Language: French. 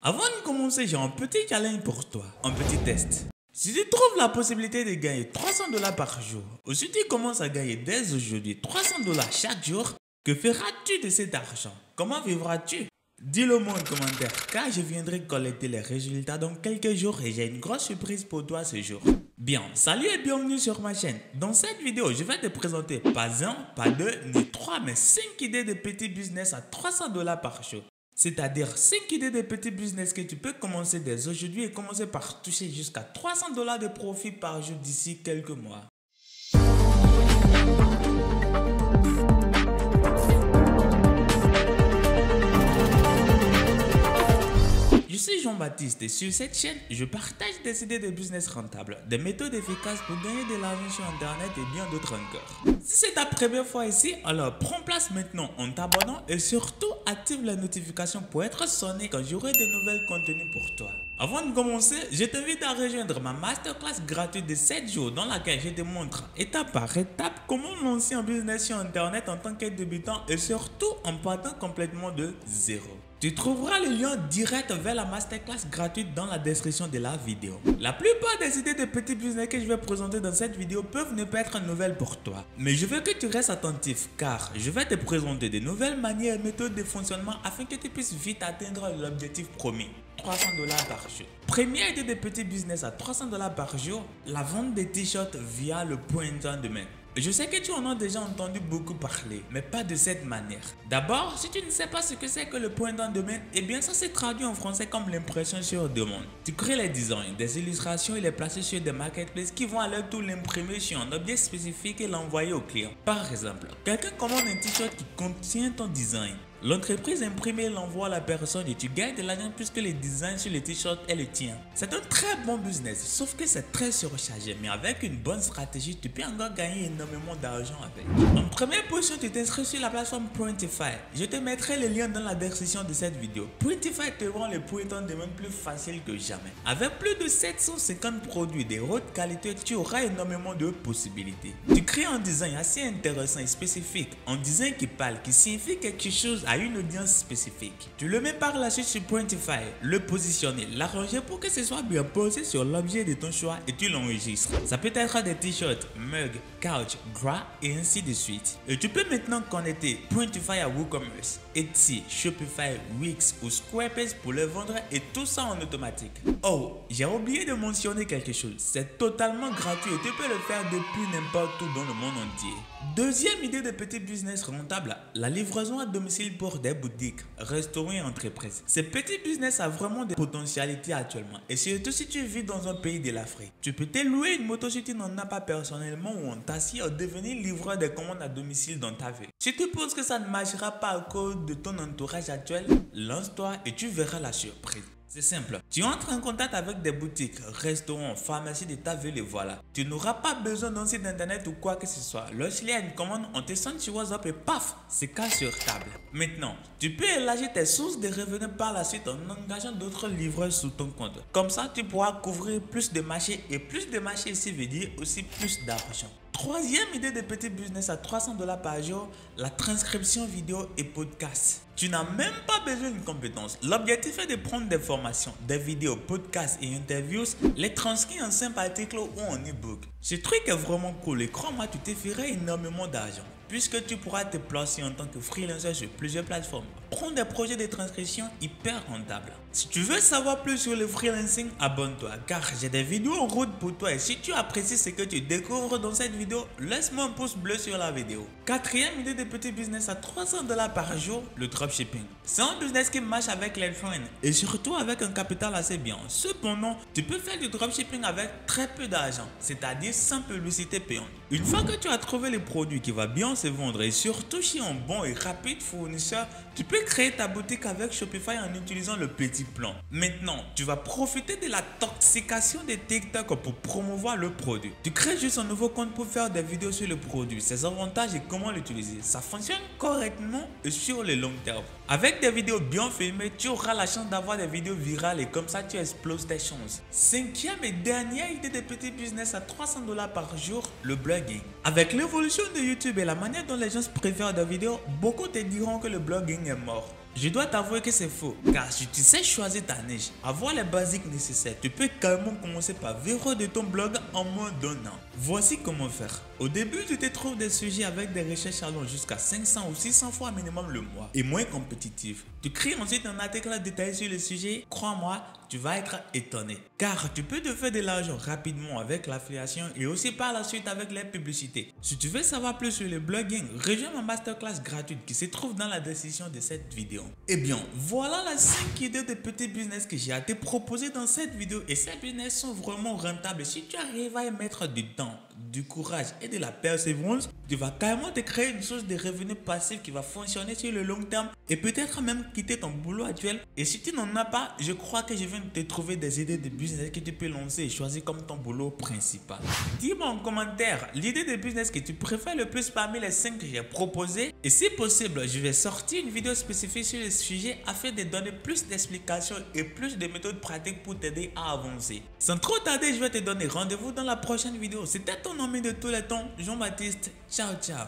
Avant de commencer, j'ai un petit challenge pour toi, un petit test. Si tu trouves la possibilité de gagner 300 $ par jour, ou si tu commences à gagner dès aujourd'hui 300 $ chaque jour, que feras-tu de cet argent? Comment vivras-tu? Dis-le moi en commentaire, car je viendrai collecter les résultats dans quelques jours et j'ai une grosse surprise pour toi ce jour. Bien, salut et bienvenue sur ma chaîne. Dans cette vidéo, je vais te présenter pas un, pas deux, ni trois, mais 5 idées de petits business à 300 $ par jour. C'est-à-dire 5 idées de petits business que tu peux commencer dès aujourd'hui et commencer par toucher jusqu'à 300 $ de profit par jour d'ici quelques mois. Je suis Jean-Baptiste et sur cette chaîne, je partage des idées de business rentables, des méthodes efficaces pour gagner de l'argent sur internet et bien d'autres encore. Si c'est ta première fois ici, alors prends place maintenant en t'abonnant et surtout active la notification pour être sonné quand j'aurai de nouvelles contenus pour toi. Avant de commencer, je t'invite à rejoindre ma masterclass gratuite de 7 jours dans laquelle je te montre étape par étape comment lancer un business sur internet en tant que débutant et surtout en partant complètement de zéro. Tu trouveras le lien direct vers la masterclass gratuite dans la description de la vidéo. La plupart des idées de petits business que je vais présenter dans cette vidéo peuvent ne pas être nouvelles pour toi. Mais je veux que tu restes attentif car je vais te présenter de nouvelles manières et méthodes de fonctionnement afin que tu puisses vite atteindre l'objectif promis. 300 $ par jour. Première idée de petit business à 300 $ par jour, la vente de t-shirts via le point en demain. Je sais que tu en as déjà entendu beaucoup parler, mais pas de cette manière. D'abord, si tu ne sais pas ce que c'est que le point en demain, eh bien ça se traduit en français comme l'impression sur demande. Tu crées les designs, des illustrations et les placer sur des marketplaces qui vont à leur tour l'imprimer sur un objet spécifique et l'envoyer au client. Par exemple, quelqu'un commande un t-shirt qui contient ton design. L'entreprise imprime et l'envoie à la personne et tu gagnes de l'argent puisque le design sur le t-shirt est le tien. C'est un très bon business, sauf que c'est très surchargé, mais avec une bonne stratégie, tu peux encore gagner énormément d'argent avec. En première position, tu t'inscris sur la plateforme Printify. Je te mettrai le lien dans la description de cette vidéo. Printify te rend le point en demain plus facile que jamais. Avec plus de 750 produits de haute qualité, tu auras énormément de possibilités. Tu crées un design assez intéressant et spécifique, un design qui parle, qui signifie quelque chose à une audience spécifique. Tu le mets par la suite sur Printify, le positionner, l'arranger pour que ce soit bien posé sur l'objet de ton choix et tu l'enregistres. Ça peut être des t-shirts, mugs, couch, gras et ainsi de suite. Et tu peux maintenant connecter Printify à WooCommerce, Etsy, Shopify, Wix ou Squarespace pour le vendre et tout ça en automatique. Oh, j'ai oublié de mentionner quelque chose. C'est totalement gratuit et tu peux le faire depuis n'importe où dans le monde entier. Deuxième idée de petit business rentable, la livraison à domicile pour des boutiques, restaurants et entreprises. Ce petit business a vraiment des potentialités actuellement et surtout si tu vis dans un pays de l'Afrique. Tu peux te louer une moto si tu n'en as pas personnellement ou en taxi ou devenir livreur de commandes à domicile dans ta ville. Si tu penses que ça ne marchera pas à cause de ton entourage actuel, lance-toi et tu verras la surprise. C'est simple, tu entres en contact avec des boutiques, restaurants, pharmacies de ta ville et voilà. Tu n'auras pas besoin d'un site internet ou quoi que ce soit. Lorsqu'il y a une commande, on te sonne sur WhatsApp et paf, c'est cash sur table. Maintenant, tu peux élargir tes sources de revenus par la suite en engageant d'autres livreurs sous ton compte. Comme ça, tu pourras couvrir plus de marchés et plus de marchés ici veut dire aussi plus d'argent. Troisième idée de petit business à 300 $ par jour, la transcription vidéo et podcast. Tu n'as même pas besoin d'une compétence. L'objectif est de prendre des formations, des vidéos, podcasts et interviews, les transcrire en simple article ou en e-book. Ce truc est vraiment cool et crois-moi, tu te ferais énormément d'argent puisque tu pourras te placer en tant que freelancer sur plusieurs plateformes. Prends des projets de transcription hyper rentables. Si tu veux savoir plus sur le freelancing, abonne-toi car j'ai des vidéos en route pour toi et si tu apprécies ce que tu découvres dans cette vidéo, laisse-moi un pouce bleu sur la vidéo. Quatrième idée de petit business à 300 $ par jour, le dropshipping. C'est un business qui marche avec les friends et surtout avec un capital assez bien. Cependant, tu peux faire du dropshipping avec très peu d'argent, c'est-à-dire sans publicité payante. Une fois que tu as trouvé le produit qui va bien se vendre et surtout chez un bon et rapide fournisseur, tu peux créer ta boutique avec Shopify en utilisant le petit plan. Maintenant, tu vas profiter de la toxication de TikTok pour promouvoir le produit. Tu crées juste un nouveau compte pour faire des vidéos sur le produit, ses avantages et comment l'utiliser. Ça fonctionne correctement et sur le long terme. Avec des vidéos bien filmées, tu auras la chance d'avoir des vidéos virales et comme ça tu exploses tes chances. Cinquième et dernière idée de petit business à 300 $ par jour, le blogging. Avec l'évolution de YouTube et la manière dont les gens préfèrent des vidéos, beaucoup te diront que le blogging est mort. Je dois t'avouer que c'est faux, car si tu sais choisir ta niche, avoir les basiques nécessaires, tu peux carrément commencer par verrouiller de ton blog en moins d'1 an. Voici comment faire. Au début, tu te trouves des sujets avec des recherches allant jusqu'à 500 ou 600 fois minimum le mois et moins compétitifs. Tu crées ensuite un article détaillé sur le sujet. Crois-moi, tu vas être étonné. Car tu peux te faire de l'argent rapidement avec l'affiliation et aussi par la suite avec les publicités. Si tu veux savoir plus sur le blogging, rejoins ma masterclass gratuite qui se trouve dans la description de cette vidéo. Eh bien, voilà les 5 idées de petits business que j'ai à te proposer dans cette vidéo. Et ces business sont vraiment rentables. Si tu arrives à y mettre du temps, du courage et de la persévérance, tu vas carrément te créer une source de revenus passifs qui va fonctionner sur le long terme et peut-être même quitter ton boulot actuel. Et si tu n'en as pas, je crois que je viens de te trouver des idées de business que tu peux lancer et choisir comme ton boulot principal. Dis-moi en commentaire l'idée de business que tu préfères le plus parmi les 5 que j'ai proposées. Et si possible, je vais sortir une vidéo spécifique sur le sujet afin de donner plus d'explications et plus de méthodes pratiques pour t'aider à avancer. Sans trop tarder, je vais te donner rendez-vous dans la prochaine vidéo. C'était ton ami de tous les temps, Jean-Baptiste. Ciao, ciao.